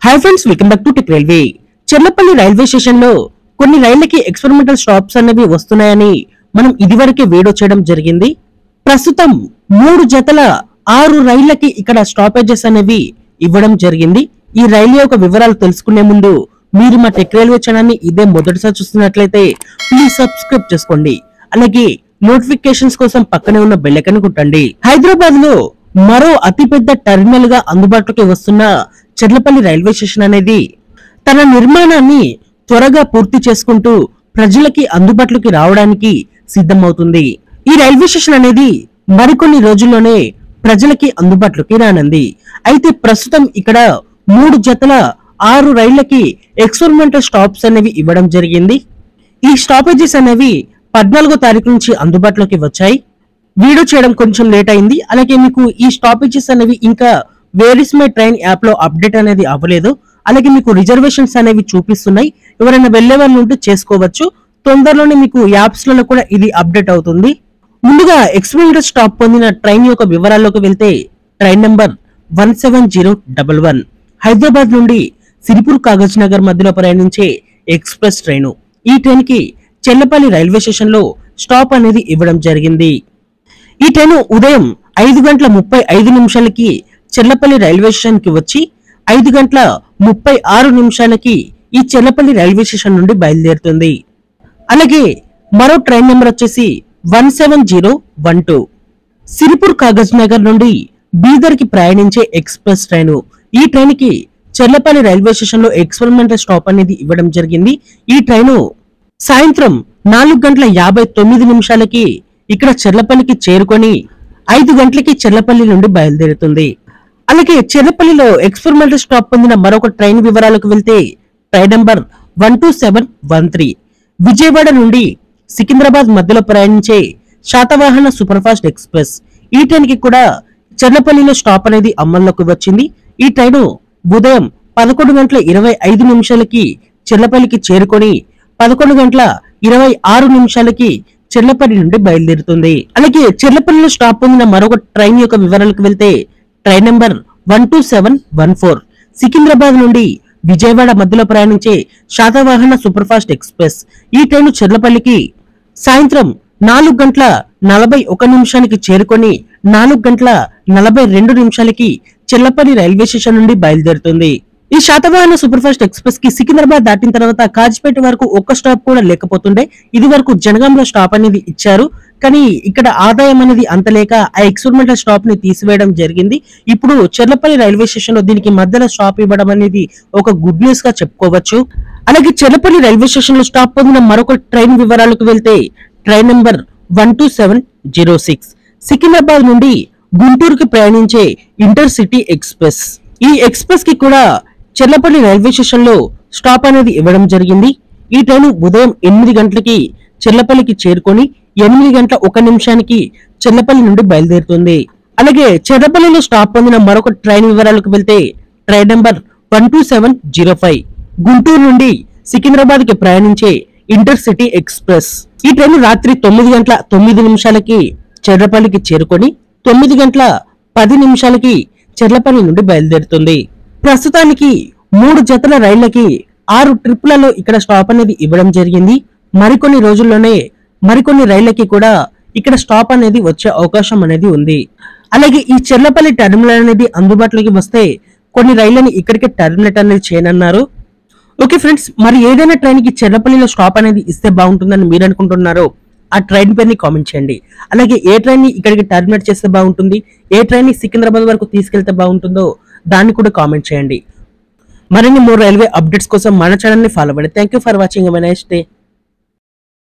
Hi friends, welcome back to tech railway. Charlapalli railway station లో కొన్ని రైళ్లకి experimental stops అనేవి వస్తున్నాయని మనం ఇదివరకే వీడియో చేయడం జరిగింది. ప్రస్తుతం 3 జతల 6 రైళ్లకి ఇక్కడ స్టాపేజెస్ అనేవి ఇవ్వడం జరిగింది. ఈ రైలు యొక్క వివరాలు తెలుసుకునే ముందు మీరు మా టెక్ రైల్వే ఛానల్ ని ఇదే మొదటిసారి చూస్తున్నట్లయితే ప్లీజ్ సబ్స్క్రైబ్ చేసుకోండి. అలాగే నోటిఫికేషన్స్ కోసం పక్కనే ఉన్న బెల్ ఐకాన్ కొట్టండి. హైదరాబాద్ లో మరో అతిపెద్ద టెర్మినల్ గా అందుబాటులోకి వస్తున్న చెర్లపల్లి రైల్వే స్టేషన్ అనేది తన నిర్మాణాన్ని త్వరగా పూర్తి చేసుకుంటూ ప్రజలకి అందుబాటులోకి రావడానికి సిద్ధమవుతుంది. ఈ రైల్వే స్టేషన్ అనేది మరికొన్ని రోజుల్లోనే ప్రజలకి అందుబాటులోకి రానుంది. అయితే ప్రస్తుతం ఇక్కడ 3 జతల 6 రైళ్లకి ఎక్స్పెరిమెంటల్ స్టాప్స్ అనేవి ఇవ్వడం జరిగింది. ఈ స్టాపేజెస్ అనేవి 14వ తారీఖు నుంచి అందుబాటులోకి వచ్చాయి. వీడియో చేయడం కొంచెం లేట్ అయింది. అలాగే మీకు ఈ స్టాపేజెస్ అనేవి ఇంకా where is my train app లో అప్డేట్ అనేది అవ్వలేదు. అలాగే మీకు రిజర్వేషన్స్ అనేవి చూపిస్తున్నాయి. ఎవరైనా వెళ్లే వాళ్ళు ఉంటే చేసుకోవచ్చు. తొందరలోనే మీకు యాప్స్ లలో కూడా ఇది అప్డేట్ అవుతుంది. ముందుగా ఎక్స్పెరిమెంటల్ స్టాప్ పొందిన ట్రైన్ యొక్క వివరాల్లోకి వెళ్తే ట్రైన్ నంబర్ 17011 హైదరాబాద్ నుండి సిరిపూర్ కాగజ్ నగర్ మధ్యలో ప్రయాణించే ఎక్స్ప్రెస్ ట్రైన్. ఈ ట్రైన్ కి చెర్లపల్లి రైల్వే స్టేషన్ లో స్టాప్ అనేది ఇవ్వడం జరిగింది. ఈ ట్రైన్ ఉదయం 5:35 చెర్లపల్లి రైల్వే స్టేషన్ కి వచ్చి 5:36 ఈ చెర్లపల్లి రైల్వే స్టేషన్ నుండి బయలుదేరుతుంది. అలాగే మరో ట్రైన్ నెంబర్ వచ్చేసి 17012 సిరిపూర్ కాగజ్ నగర్ నుండి బీదర్ కి ప్రయాణించే ఎక్స్ప్రెస్ ట్రైన్. ఈ ట్రైన్ కి చెర్లపల్లి రైల్వే స్టేషన్ లో ఎక్స్పెరిమెంటల్ స్టాప్ అనేది ఇవ్వడం జరిగింది. ఈ ట్రైన్ సాయంత్రం 4:59 ఇక్కడ చెర్లపల్లికి చేరుకొని 5 గంటలకి చెర్లపల్లి నుండి బయలుదేరుతుంది. అలాగే చెర్లపల్లిలో ఎక్స్పెరిమెంటల్ స్టాప్ పొందిన మరొక ట్రైన్ వివరాలకు వెళ్తే ట్రైన్ నంబర్ 12713 విజయవాడ నుండి సికింద్రాబాద్ మధ్యలో ప్రయాణించే శాతవాహన సూపర్ ఫాస్ట్ ఎక్స్ప్రెస్. ఈ ట్రైన్ కి కూడా చెర్లపల్లిలో స్టాప్ అనేది అమల్లోకి వచ్చింది. ఈ ట్రైన్ ఉదయం 11:25 చెర్లపల్లికి చేరుకొని 11:26 చెర్లపల్లి నుండి బయలుదేరుతుంది. అలాగే చెర్లపల్లిలో స్టాప్ పొందిన మరొక ట్రైన్ యొక్క వివరాలకు వెళ్తే ట్రైన్ నంబర్ 12714 సికింద్రాబాద్ నుండి విజయవాడ మధ్యలో ప్రయాణించే శాతవాహన సూపర్ ఫాస్ట్ ఎక్స్ప్రెస్. ఈ ట్రైన్ చెర్లపల్లికి సాయంత్రం 4:41 చేరుకొని 4:42 చెర్లపల్లి రైల్వే స్టేషన్ నుండి బయలుదేరుతుంది. ఈ శాతవాహన సూపర్ ఫాస్ట్ ఎక్స్ప్రెస్ కి సికింద్రాబాద్ దాటిన తర్వాత కాజిపేట వరకు ఒక్క స్టాప్ కూడా లేకపోతుండే. ఇది వరకు జనగాంలో స్టాప్ అనేది ఇచ్చారు. కానీ ఇక్కడ ఆదాయం అనేది అంతలేక ఆ ఎక్స్పెరిమెంటల్ స్టాప్ ని తీసివేయడం జరిగింది. ఇప్పుడు చెర్లపల్లి రైల్వే స్టేషన్ లో దీనికి మధ్యలో స్టాప్ ఇవ్వడం అనేది ఒక గుడ్ న్యూస్ గా చెప్పుకోవచ్చు. అలాగే చెర్లపల్లి రైల్వే స్టేషన్ లో స్టాప్ పొందిన మరొక ట్రైన్ వివరాలకు వెళ్తే ట్రైన్ నంబర్ 12706 సికింద్రాబాద్ నుండి గుంటూరుకి ప్రయాణించే ఇంటర్ సిటీ ఎక్స్ప్రెస్. ఈ ఎక్స్ప్రెస్ కి కూడా చెర్లపల్లి రైల్వే స్టేషన్ లో స్టాప్ అనేది ఇవ్వడం జరిగింది. ఈ ట్రైన్ ఉదయం 8 గంటలకి చెర్లపల్లికి చేరుకొని 8:01 చెర్లపల్లి నుండి బయలుదేరుతుంది. అలాగే చెర్లపల్లిలో స్టాప్ పొందిన మరొక ట్రైన్ వివరాలకు వెళ్తే ట్రైన్ నంబర్ 12705 గుంటూరు నుండి సికింద్రాబాద్ కి ప్రయాణించే ఇంటర్ సిటీ ఎక్స్ప్రెస్. ఈ ట్రైన్ రాత్రి 9:09 చెర్లపల్లికి చేరుకొని 9:10 చెర్లపల్లి నుండి బయలుదేరుతుంది. ప్రస్తుతానికి 3 జతల రైళ్లకి 6 ట్రిప్లలో ఇక్కడ స్టాప్ అనేది ఇవ్వడం జరిగింది. మరికొన్ని రోజుల్లోనే మరికొన్ని రైళ్లకి కూడా ఇక్కడ స్టాప్ అనేది వచ్చే అవకాశం అనేది ఉంది. అలాగే ఈ చెర్లపల్లి టెర్మినల్ అనేది అందుబాటులోకి వస్తే కొన్ని రైళ్లని ఇక్కడికి టెర్మినేట్ అనేది చేయనున్నారు. ఓకే ఫ్రెండ్స్, మరి ఏదైనా ట్రైన్ కి చెర్లపల్లిలో స్టాప్ అనేది ఇస్తే బాగుంటుందని మీరు అనుకుంటున్నారో ఆ ట్రైన్ పేరుని కామెంట్ చేయండి. అలాగే ఏ ట్రైన్ ని ఇక్కడికి టెర్మినేట్ చేస్తే బాగుంటుంది, ఏ ట్రైన్ ని సికింద్రాబాద్ వరకు తీసుకెళ్తే బాగుంటుందో దాన్ని కూడా కామెంట్ చేయండి. మరిన్ని మోర్ రైల్వే అప్డేట్స్ కోసం మన ఛానల్ ని ఫాలో అవ్వండి. Thank you for watching. Have a nice day.